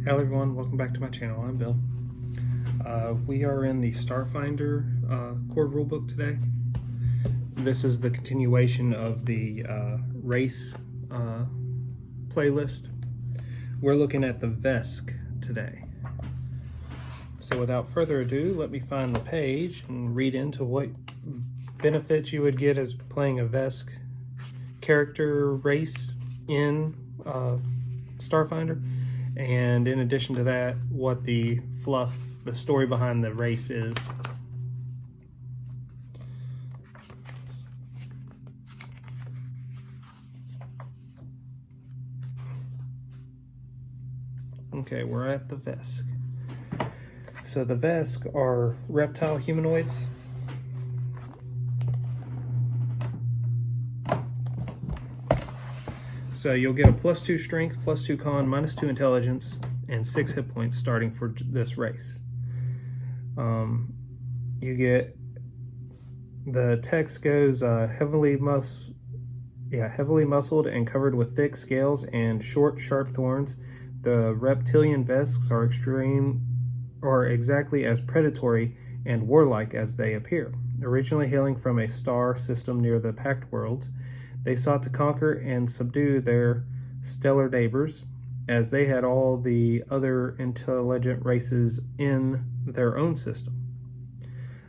Hello everyone, welcome back to my channel. I'm Bill. We are in the Starfinder core rulebook today. This is the continuation of the race playlist. We're looking at the vesk today. So without further ado, let me find the page and read into what benefits you would get as playing a vesk character race in Starfinder. And in addition to that, what the fluff, the story behind the race is. Okay, we're at the vesk. So the vesk are reptile humanoids. So you'll get a +2 strength, +2 con, -2 intelligence, and 6 hit points starting for this race. You get, the text goes heavily muscled and covered with thick scales and short, sharp thorns. The reptilian vesks are exactly as predatory and warlike as they appear. Originally hailing from a star system near the Pact Worlds, they sought to conquer and subdue their stellar neighbors, as they had all the other intelligent races in their own system,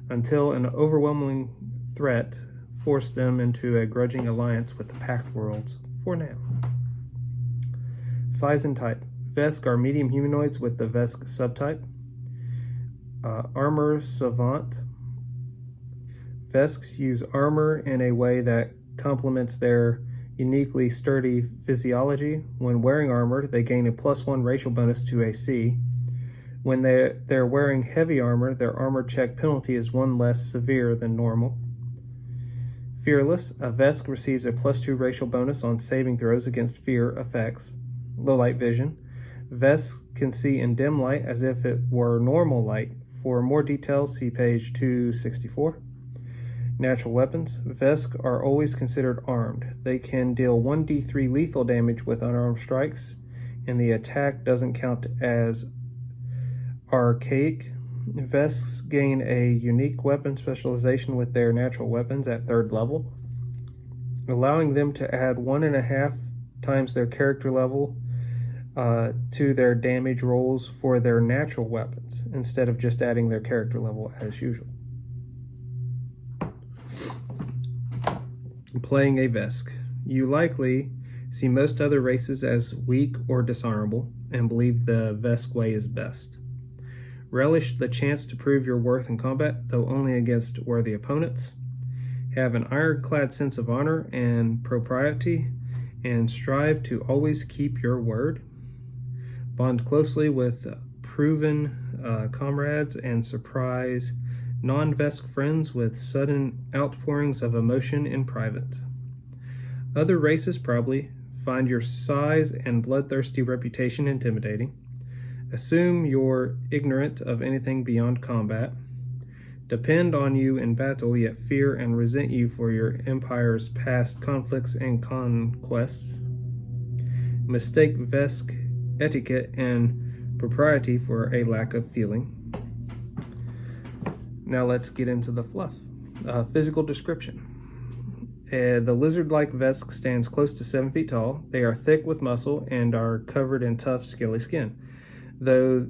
until an overwhelming threat forced them into a grudging alliance with the Pact Worlds for now. Size and type. Vesk are medium humanoids with the vesk subtype. Armor savant. Vesks use armor in a way that complements their uniquely sturdy physiology. When wearing armor, they gain a +1 racial bonus to AC. When they're wearing heavy armor, their armor check penalty is 1 less severe than normal. Fearless. A vesk receives a +2 racial bonus on saving throws against fear effects. Low light vision. Vesks can see in dim light as if it were normal light. For more details, see page 264. Natural weapons. Vesk are always considered armed. They can deal 1d3 lethal damage with unarmed strikes, and the attack doesn't count as archaic. Vesks gain a unique weapon specialization with their natural weapons at 3rd level, allowing them to add 1.5 times their character level to their damage rolls for their natural weapons, instead of just adding their character level as usual. Playing a vesk. You likely see most other races as weak or dishonorable and believe the vesk way is best. Relish the chance to prove your worth in combat, though only against worthy opponents. Have an ironclad sense of honor and propriety, and strive to always keep your word. Bond closely with proven comrades and surprise non-vesk friends with sudden outpourings of emotion in private. Other races probably find your size and bloodthirsty reputation intimidating. Assume you're ignorant of anything beyond combat. Depend on you in battle, yet fear and resent you for your empire's past conflicts and conquests. Mistake vesk etiquette and propriety for a lack of feeling. Now let's get into the fluff. Physical description. The lizard-like vesk stands close to 7 feet tall. They are thick with muscle and are covered in tough, scaly skin. Though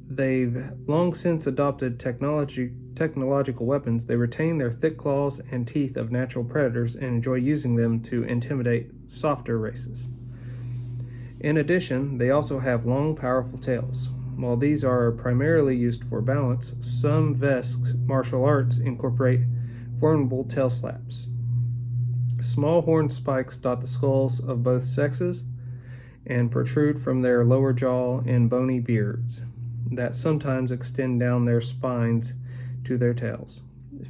they've long since adopted technological weapons, they retain their thick claws and teeth of natural predators and enjoy using them to intimidate softer races. In addition, they also have long, powerful tails. While these are primarily used for balance, some vesk martial arts incorporate formidable tail slaps. Small horn spikes dot the skulls of both sexes and protrude from their lower jaw in bony beards that sometimes extend down their spines to their tails.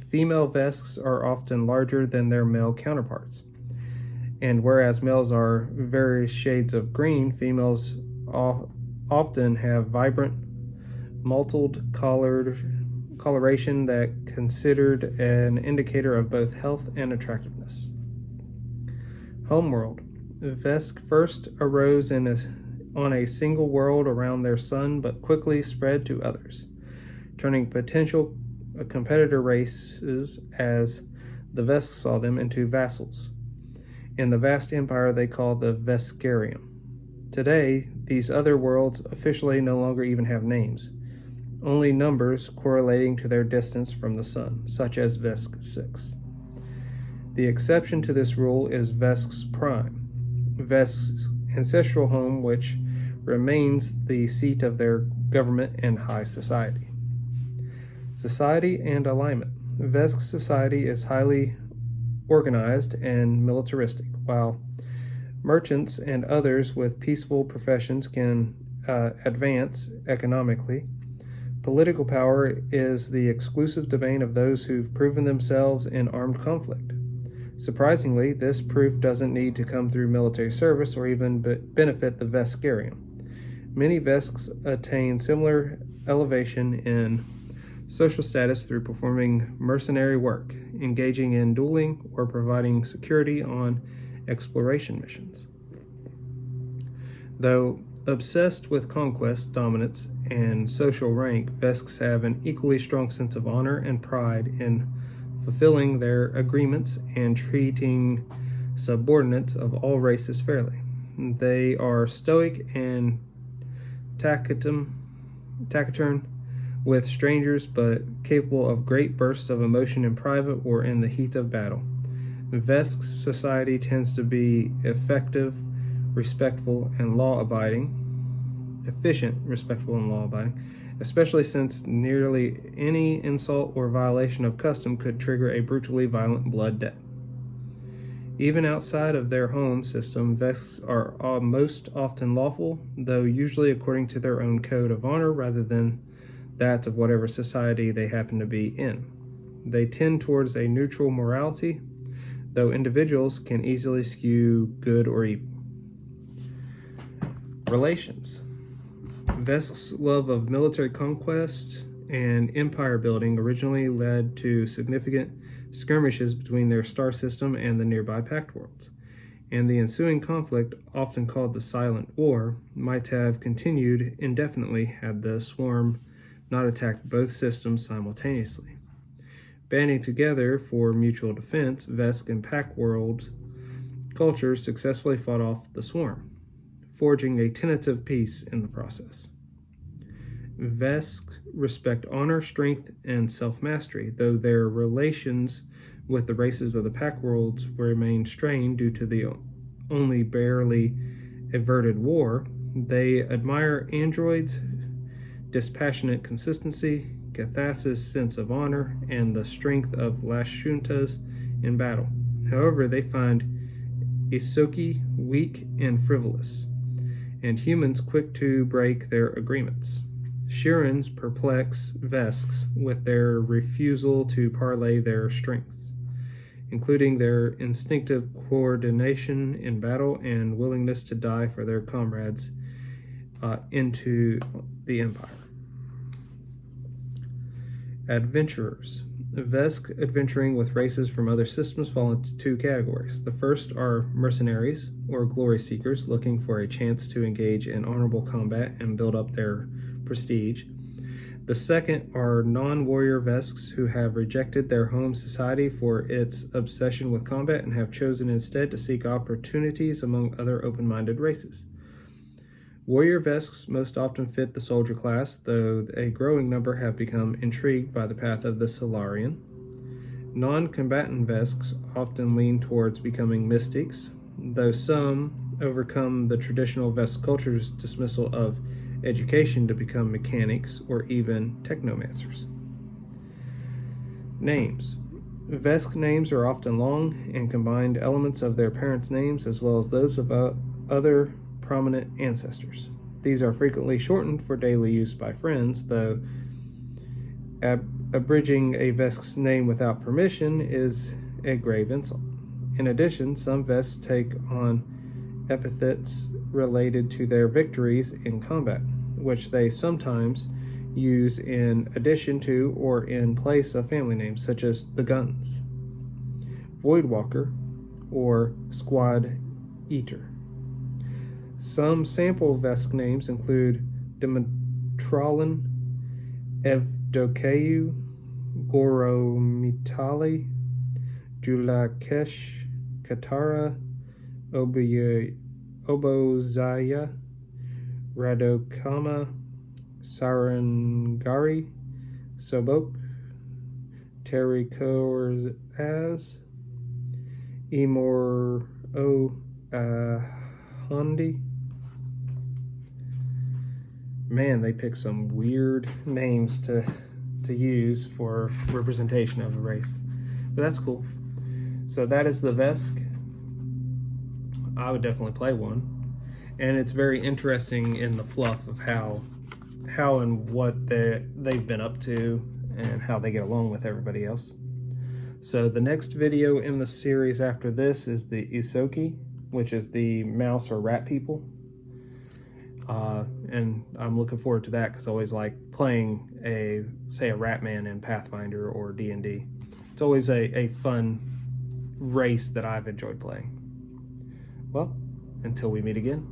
Female vesks are often larger than their male counterparts, and whereas males are various shades of green, females often have vibrant, mottled coloration that considered an indicator of both health and attractiveness. Homeworld. Vesk first arose on a single world around their sun, but quickly spread to others, turning potential competitor races, as the Vesk saw them, into vassals in the vast empire they call the Veskarium. Today, these other worlds officially no longer even have names, only numbers correlating to their distance from the sun, such as Vesk 6. The exception to this rule is Vesk's prime, Vesk's ancestral home, which remains the seat of their government and high society. Society and alignment. Vesk society is highly organized and militaristic, while merchants and others with peaceful professions can advance economically. Political power is the exclusive domain of those who've proven themselves in armed conflict. Surprisingly, this proof doesn't need to come through military service or even benefit the Veskarium. Many Vesks attain similar elevation in social status through performing mercenary work, engaging in dueling, or providing security on exploration missions. Though obsessed with conquest, dominance, and social rank, Vesks have an equally strong sense of honor and pride in fulfilling their agreements and treating subordinates of all races fairly. They are stoic and taciturn with strangers, but capable of great bursts of emotion in private or in the heat of battle. Vesk society tends to be efficient, respectful, and law-abiding, especially since nearly any insult or violation of custom could trigger a brutally violent blood debt. Even outside of their home system, Vesks are most often lawful, though usually according to their own code of honor rather than that of whatever society they happen to be in. They tend towards a neutral morality, though individuals can easily skew good or evil. Relations. Vesk's love of military conquest and empire building originally led to significant skirmishes between their star system and the nearby Pact worlds, and the ensuing conflict, often called the Silent War, might have continued indefinitely had the swarm not attacked both systems simultaneously. Banding together for mutual defense, Vesk and Pact world cultures successfully fought off the swarm, forging a tentative peace in the process. Vesk respect honor, strength, and self-mastery, though their relations with the races of the Pact worlds remain strained due to the only barely averted war. They admire androids' dispassionate consistency, Gathasa's sense of honor, and the strength of Lashunta's in battle. However, they find Isoki weak and frivolous, and humans quick to break their agreements. Shirans perplex Vesks with their refusal to parlay their strengths, including their instinctive coordination in battle and willingness to die for their comrades into the Empire. Adventurers. Vesk adventuring with races from other systems fall into two categories. The first are mercenaries, or glory seekers, looking for a chance to engage in honorable combat and build up their prestige. The second are non-warrior Vesks who have rejected their home society for its obsession with combat and have chosen instead to seek opportunities among other open-minded races. Warrior Vesks most often fit the soldier class, though a growing number have become intrigued by the path of the Solarian. Non-combatant Vesks often lean towards becoming mystics, though some overcome the traditional Vesk culture's dismissal of education to become mechanics or even technomancers. Names. Vesk names are often long and combined elements of their parents' names as well as those of other prominent ancestors. These are frequently shortened for daily use by friends, though abridging a Vesk's name without permission is a grave insult. In addition, some Vesks take on epithets related to their victories in combat, which they sometimes use in addition to or in place of family names, such as the Guns, Voidwalker, or Squad Eater. Some sample vesk names include Dimetrolin, Evdokeu, Goromitali, Julakesh, Katara, Obozaya, Radokama, Sarangari, Sobok, Terikorzaz, Emor O Hondi. Man, they pick some weird names to use for representation of a race. But that's cool. So that is the vesk. I would definitely play one. And it's very interesting in the fluff of how and what they've been up to and how they get along with everybody else. So the next video in the series after this is the Isoki, which is the mouse or rat people. And I'm looking forward to that because I always like playing a rat man in Pathfinder or D&D. It's always a fun race that I've enjoyed playing. Well, until we meet again.